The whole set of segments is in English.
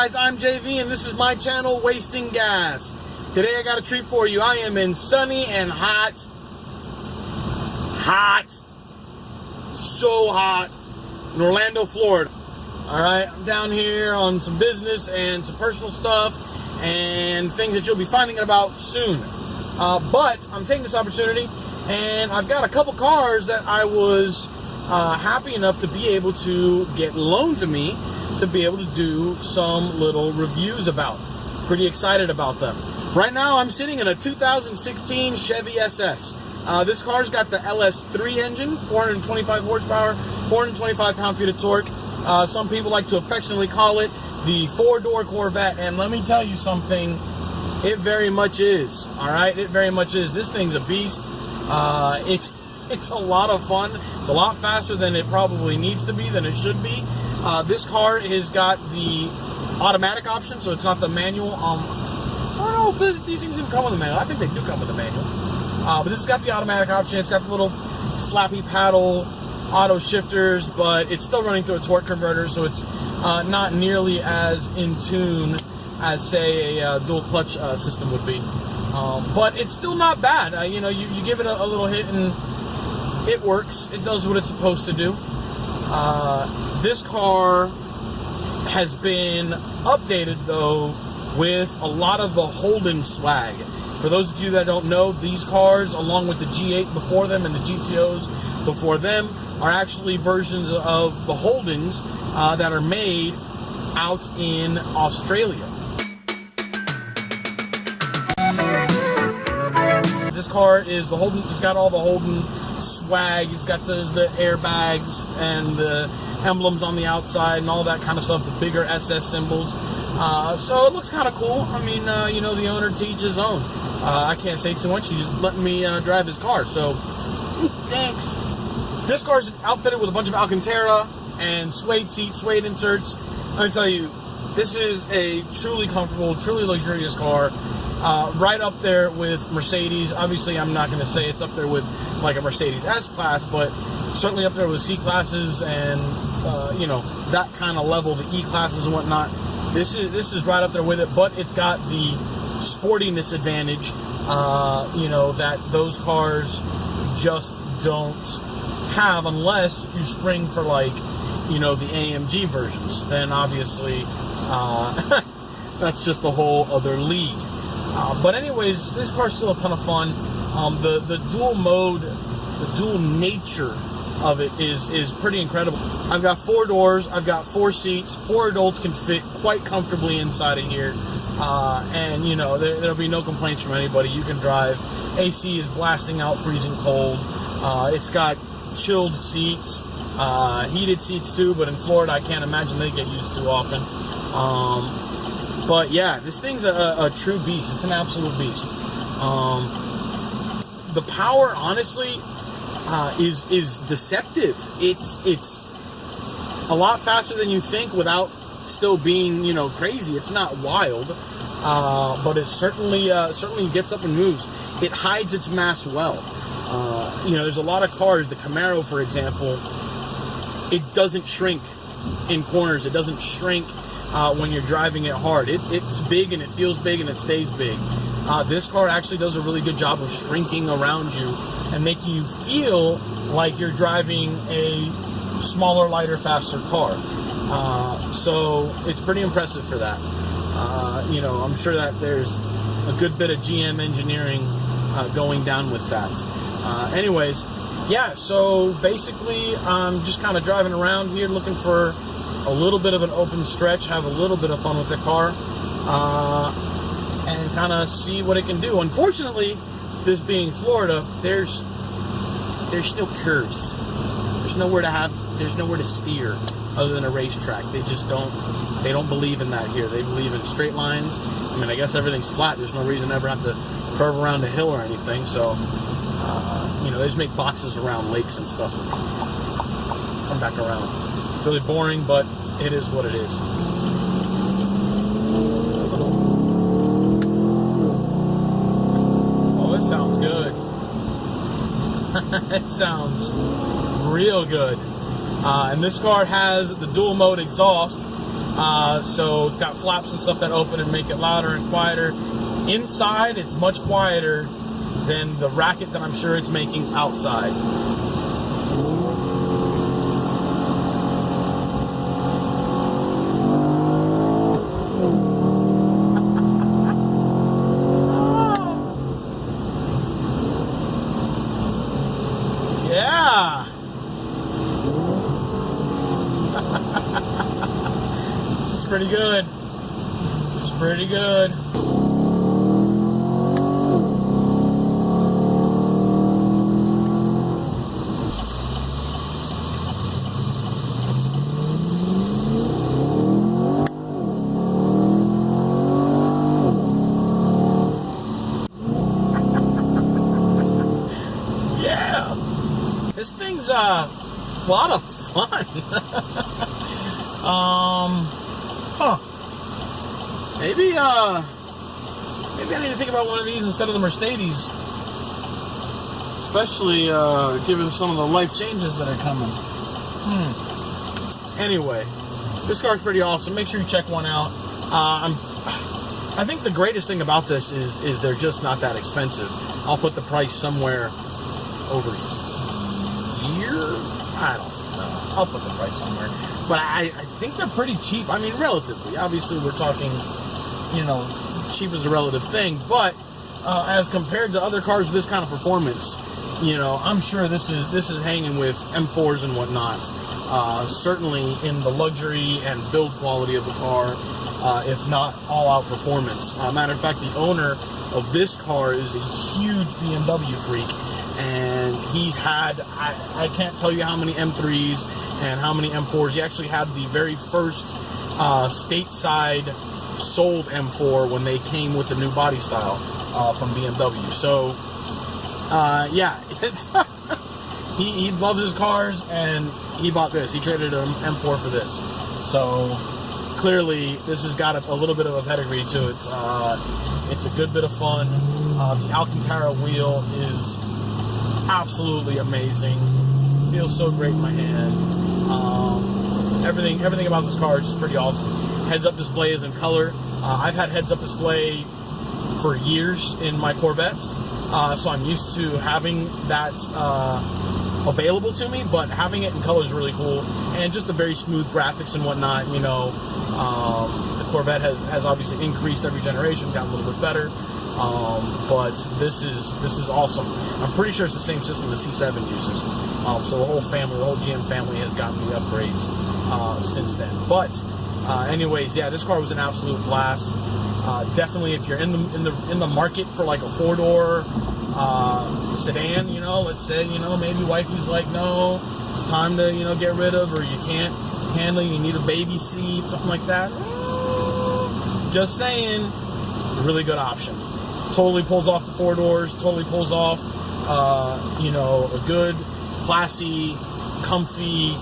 guys, I'm JV and this is my channel, Wasting Gas. Today I got a treat for you. I am in sunny and hot, so hot, in Orlando, Florida. Alright, I'm down here on some business and some personal stuff and things that you'll be finding out about soon. But I'm taking this opportunity and I've got a couple cars that I was happy enough to be able to get loaned to me to be able to do some little reviews about. Pretty excited about them. Right now I'm sitting in a 2016 Chevy SS. This car's got the LS3 engine, 425 horsepower, 425 pound-feet of torque. Some people like to affectionately call it the four-door Corvette, and let me tell you something, it very much is. Alright, it very much is. This thing's a beast. It's a lot of fun. It's a lot faster than it probably needs to be, than it should be. This car has got the automatic option, so it's not the manual. I don't know if these things even come with a manual. I think they do come with a manual. But this has got the automatic option. It's got the little flappy paddle auto shifters, but it's still running through a torque converter, so it's not nearly as in tune as, say, a dual clutch system would be. But it's still not bad. You know, you give it a little hit and it works. It does what it's supposed to do. This car has been updated, though, with a lot of the Holden swag. For those of you that don't know, these cars, along with the G8 before them and the GTOs before them, are actually versions of the Holdens that are made out in Australia. This car is the Holden. It's got all the Holden swag. It's got the airbags and the emblems on the outside and all that kind of stuff, the bigger SS symbols. So it looks kind of cool. I mean, you know, the owner to each his own. I can't say too much. He's just letting me drive his car. So, thanks. This car's outfitted with a bunch of Alcantara and suede seats, suede inserts. Let me tell you, this is a truly comfortable, truly luxurious car. Right up there with Mercedes. Obviously, I'm not going to say it's up there with like a Mercedes S-Class, but certainly up there with C-Classes and, you know, that kind of level, the E-Classes and whatnot. This is right up there with it, but it's got the sportiness advantage, you know, that those cars just don't have unless you spring for, like, you know, the AMG versions. Then obviously that's just a whole other league. But anyways, this car's still a ton of fun. The dual mode, the dual nature of it is pretty incredible. I've got 4 doors, I've got 4 seats, 4 adults can fit quite comfortably inside of here. And you know, there'll be no complaints from anybody. You can drive. AC is blasting out freezing cold. It's got chilled seats, heated seats too, but in Florida I can't imagine they get used too often. But yeah, this thing's a true beast. It's an absolute beast. The power, honestly, is deceptive. It's a lot faster than you think without still being, you know, crazy. It's not wild, but it certainly gets up and moves. It hides its mass well. You know, there's a lot of cars. The Camaro, for example, it doesn't shrink in corners. It doesn't shrink when you're driving it hard. It's big and it feels big and it stays big. This car actually does a really good job of shrinking around you and making you feel like you're driving a smaller, lighter, faster car. So it's pretty impressive for that. You know, I'm sure that there's a good bit of GM engineering going down with that. Anyways, yeah, so basically I'm just kind of driving around here looking for a little bit of an open stretch, have a little bit of fun with the car, and kind of see what it can do. Unfortunately, this being Florida, there's still curves. There's nowhere to steer other than a racetrack. They don't believe in that here. They believe in straight lines. I mean, I guess everything's flat. There's no reason to ever have to curve around a hill or anything. So, you know, they just make boxes around lakes and stuff and come back around. It's really boring, but it is what it is. Oh, it sounds good. It sounds real good. And this car has the dual mode exhaust. So it's got flaps and stuff that open and make it louder and quieter. Inside, it's much quieter than the racket that I'm sure it's making outside. Yeah. This is pretty good. This is pretty good. This thing's a lot of fun. Maybe I need to think about one of these instead of the Mercedes, especially given some of the life changes that are coming. Anyway, this car's pretty awesome. Make sure you check one out. I think the greatest thing about this is they're just not that expensive. I'll put the price somewhere over here. I don't know. I'll put the price somewhere. But I think they're pretty cheap. I mean, relatively. Obviously, we're talking, you know, cheap is a relative thing. But as compared to other cars with this kind of performance, you know, I'm sure this is hanging with M4s and whatnot. Certainly in the luxury and build quality of the car, if not all-out performance. Matter of fact, the owner of this car is a huge BMW freak. And he's had, I can't tell you how many M3s and how many M4s. He actually had the very first stateside sold M4 when they came with the new body style from BMW. So, yeah, he loves his cars, and he bought this. He traded an M4 for this. So, clearly, this has got a little bit of a pedigree to it. It's a good bit of fun. The Alcantara wheel is absolutely amazing. Feels so great in my hand. Everything about this car is just pretty awesome. Heads-up display is in color. I've had heads-up display for years in my Corvettes, so I'm used to having that available to me, but having it in color is really cool, and just the very smooth graphics and whatnot. You know, the Corvette has obviously increased every generation, gotten a little bit better. But this is awesome. I'm pretty sure it's the same system the C7 uses. So the whole GM family has gotten the upgrades since then. But anyways, yeah, this car was an absolute blast. Definitely, if you're in the market for like a 4-door sedan, you know, let's say, you know, maybe wifey's like, no, it's time to, you know, get rid of, or you can't handle it, you need a baby seat, something like that. Just saying, a really good option. Totally pulls off the 4 doors, totally pulls off, you know, a good, classy, comfy,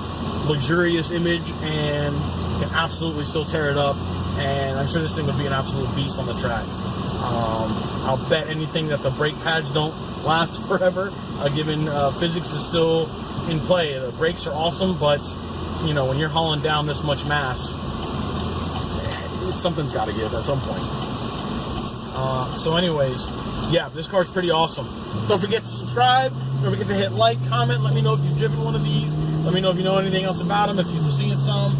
luxurious image, and can absolutely still tear it up. And I'm sure this thing would be an absolute beast on the track. I'll bet anything that the brake pads don't last forever, given physics is still in play. The brakes are awesome, but, you know, when you're hauling down this much mass, something's got to give at some point. So anyways, yeah, this car's pretty awesome. Don't forget to subscribe. Don't forget to hit like, comment. Let me know if you've driven one of these. Let me know if you know anything else about them, if you've seen some.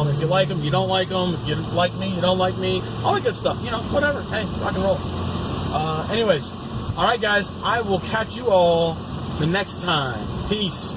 If you like them, you don't like them. If you like me, you don't like me. All that good stuff. You know, whatever. Hey, rock and roll. Anyways, all right, guys. I will catch you all the next time. Peace.